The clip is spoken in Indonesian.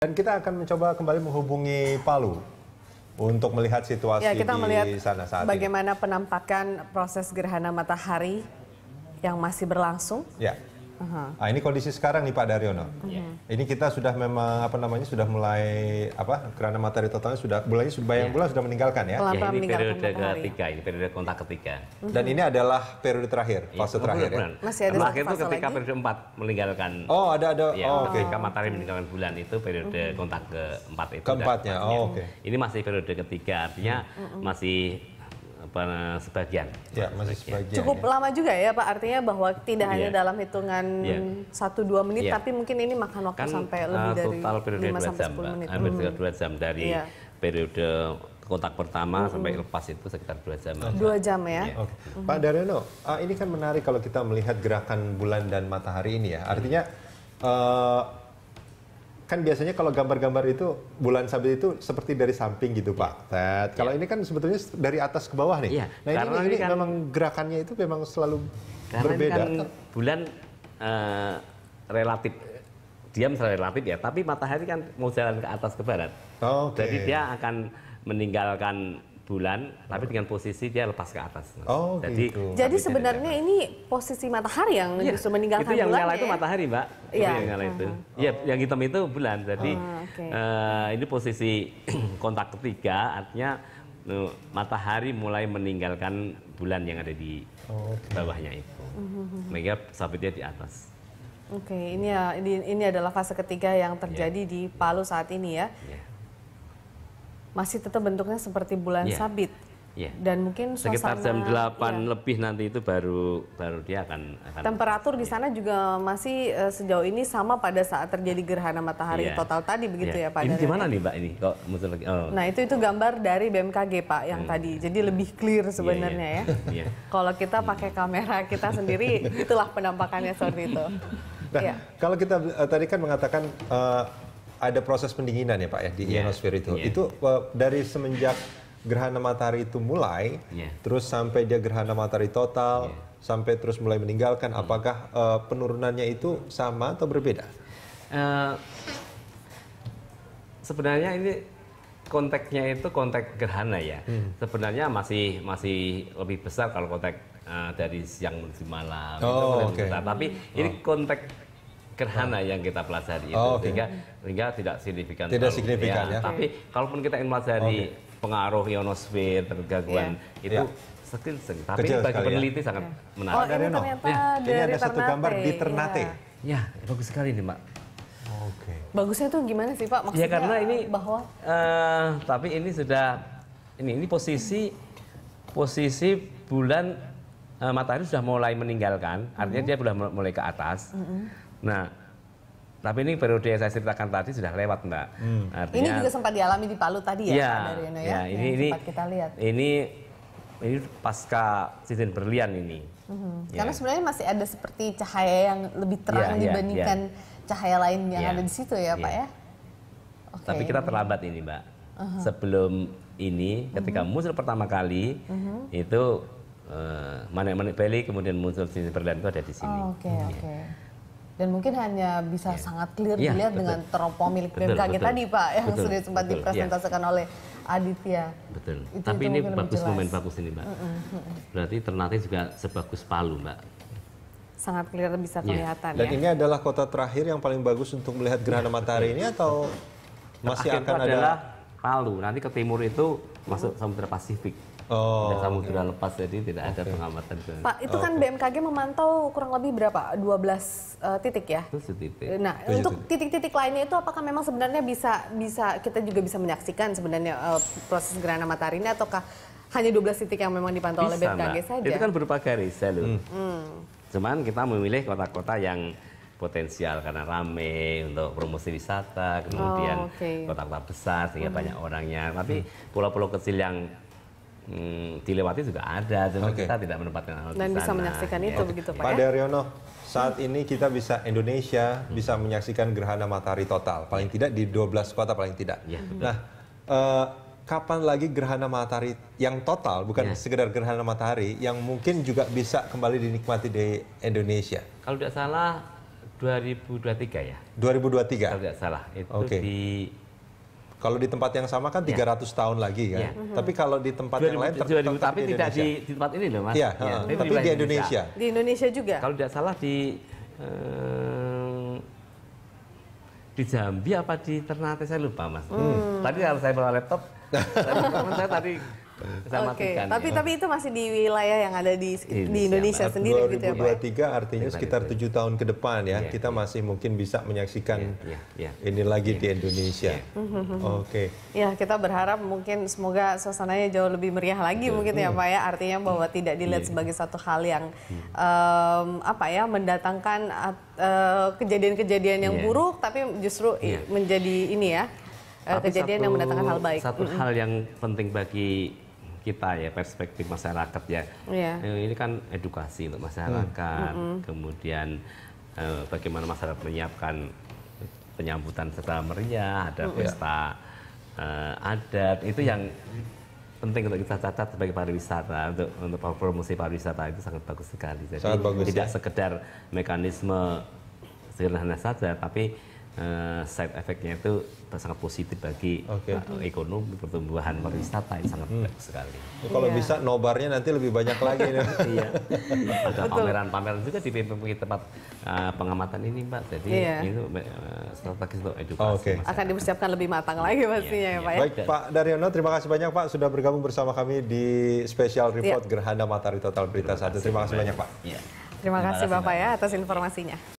Dan kita akan mencoba kembali menghubungi Palu untuk melihat situasi kita di sana saat bagaimana penampakan proses gerhana matahari yang masih berlangsung. Ya. Nah, ini kondisi sekarang nih Pak Daryono. Ini kita sudah memang sudah mulai gerhana matahari totalnya sudah bulan sudah meninggalkan ya. Ini periode ketiga, ini periode kontak ketiga. Dan ini adalah periode terakhir, fase terakhir ya. Masih ada terakhir itu ketika periode 4 meninggalkan. Oh, ada. Ketika matahari meninggalkan bulan itu periode kontak keempat itu. Keempatnya. Ini masih periode ketiga, artinya masih sebagian. Ya, masih sebagian. Cukup lama juga ya Pak, artinya bahwa tidak hanya dalam hitungan 1-2 menit, tapi mungkin ini makan waktu sampai lebih dari total periode 5-10 menit. Hampir 2 jam dari periode kontak pertama sampai lepas itu sekitar 2 jam. 2 jam ya. Pak Daryono, ini kan menarik kalau kita melihat gerakan bulan dan matahari ini ya. Artinya kan biasanya kalau gambar-gambar itu bulan sabit itu seperti dari samping gitu Pak. Kalau ini kan sebetulnya dari atas ke bawah nih. Nah ini kan, memang gerakannya itu memang selalu berbeda. Kan bulan relatif diam relatif ya, tapi matahari kan mau jalan ke atas ke barat. Jadi dia akan meninggalkan bulan, tapi dengan posisi dia lepas ke atas. Jadi sebenarnya ini posisi matahari yang justru meninggalkan bulan. Itu yang nyala itu matahari, Mbak. Yang nyala itu. Iya, yang hitam itu bulan. Jadi ini posisi kontak ketiga, artinya matahari mulai meninggalkan bulan yang ada di bawahnya itu. Sehingga sabitnya di atas. Ini adalah fase ketiga yang terjadi di Palu saat ini ya. Masih tetap bentuknya seperti bulan sabit. Dan mungkin sekitar jam 8 lebih nanti itu baru dia akan temperatur di sana juga masih sejauh ini sama pada saat terjadi gerhana matahari total tadi begitu ya Pak. Ini gimana nih Mbak ini kok muncul lagi? Nah, itu gambar dari BMKG Pak yang tadi. Jadi lebih clear sebenarnya ya. Kalau kita pakai kamera kita sendiri itulah penampakannya seperti itu. Nah, kalau kita tadi kan mengatakan ada proses pendinginan ya Pak ya di ionosfer itu. Itu dari semenjak gerhana matahari itu mulai, terus sampai dia gerhana matahari total, sampai terus mulai meninggalkan, apakah penurunannya itu sama atau berbeda? Sebenarnya ini konteksnya itu konteks gerhana ya. Sebenarnya masih lebih besar kalau konteks dari siang menuju malam. Tapi ini konteks gerhana yang kita pelajari itu sehingga tidak signifikan. Tidak signifikan ya. Tapi kalaupun kita ingin pelajari pengaruh ionosfer gangguan itu tapi bagi peneliti sangat menarik. Ini ternyata ini ada satu gambar di Ternate. Ya, bagus sekali nih Mbak. Bagusnya tuh gimana sih Pak? Maksudnya karena ini bahwa tapi ini sudah ini posisi bulan matahari sudah mulai meninggalkan, artinya dia sudah mulai ke atas. Nah, tapi ini periode yang saya ceritakan tadi sudah lewat, Mbak. Artinya, ini juga sempat dialami di Palu tadi ya, Pak Daryono ya. Ini sempat kita lihat. Ini pasca cincin berlian ini. Karena sebenarnya masih ada seperti cahaya yang lebih terang dibandingkan cahaya lain yang ada di situ ya, Pak ya. Tapi kita terlambat ini, Mbak. Sebelum ini, ketika muncul pertama kali itu Manik-Manik Bali, kemudian muncul cincin berlian itu ada di sini. Dan mungkin hanya bisa sangat clear dilihat dengan teropong milik BMKG tadi Pak yang sudah sempat dipresentasikan oleh Aditya. Tapi ini bagus, momen bagus ini Mbak. Berarti Ternate juga sebagus Palu Mbak. Sangat clear bisa kelihatan Dan ini adalah kota terakhir yang paling bagus untuk melihat gerhana matahari ini atau masih akan ada? Adalah Palu. Nanti ke timur itu masuk Samudra Pasifik. Samudra lepas, jadi tidak ada pengamatan. Pak, itu kan BMKG memantau kurang lebih berapa? 12 titik ya? 7 titik. Nah, untuk titik-titik lainnya itu apakah memang sebenarnya bisa kita juga bisa menyaksikan sebenarnya proses gerhana matahari ini, ataukah hanya 12 titik yang memang dipantau oleh BMKG saja? Itu kan berupa garis loh. Cuman kita memilih kota-kota yang potensial karena rame untuk promosi wisata, kemudian kota-kota besar sehingga banyak orangnya. Tapi pulau-pulau kecil yang dilewati juga ada, cuma kita tidak menempatkan dan bisa menyaksikan itu begitu Pak. Pak Daryono, saat ini kita Indonesia bisa menyaksikan gerhana matahari total, paling tidak di 12 kota paling tidak. Nah, kapan lagi gerhana matahari yang total, bukan sekedar gerhana matahari, yang mungkin juga bisa kembali dinikmati di Indonesia? Kalau tidak salah 2023 ya. 2023. Kalau tidak salah itu Kalau di tempat yang sama kan 300 tahun lagi kan. Tapi kalau di tempat yang lain tapi tidak di tempat ini loh Mas. Iya, tapi di Indonesia. Di Indonesia juga. Kalau tidak salah di Jambi apa di Ternate saya lupa Mas. Tadi kalau saya bawa laptop, saya tadi Oke, tapi itu masih di wilayah yang ada di Indonesia sendiri 2023 gitu ya Pak? 2023 artinya sekitar 7 tahun ke depan ya, kita masih mungkin bisa menyaksikan ini lagi di Indonesia. Oke. Ya, kita berharap mungkin semoga suasananya jauh lebih meriah lagi mungkin ya Pak ya, artinya bahwa tidak dilihat sebagai satu hal yang mendatangkan kejadian-kejadian yang buruk, tapi justru menjadi ini ya, kejadian yang mendatangkan hal baik. Satu hal yang penting bagi kita ya, perspektif masyarakat ya. Ini kan edukasi untuk masyarakat, kemudian bagaimana masyarakat menyiapkan penyambutan secara meriah, ada pesta adat, itu yang penting untuk kita catat sebagai pariwisata, untuk promosi pariwisata itu sangat bagus sekali. Jadi tidak sekedar mekanisme sederhana saja, tapi side effect-nya itu sangat positif bagi ekonomi, pertumbuhan pariwisata, itu sangat bagus sekali. Kalau bisa nobarnya nanti lebih banyak lagi. Ada pameran-pameran juga di tempat pengamatan ini Mbak, jadi itu strategis untuk edukasi. Akan dipersiapkan lebih matang lagi pastinya ya Pak ya. Baik Pak Daryono, terima kasih banyak Pak sudah bergabung bersama kami di Special Report Gerhana Matahari Total Berita 1. Terima kasih banyak Pak. Terima kasih Bapak ya atas informasinya.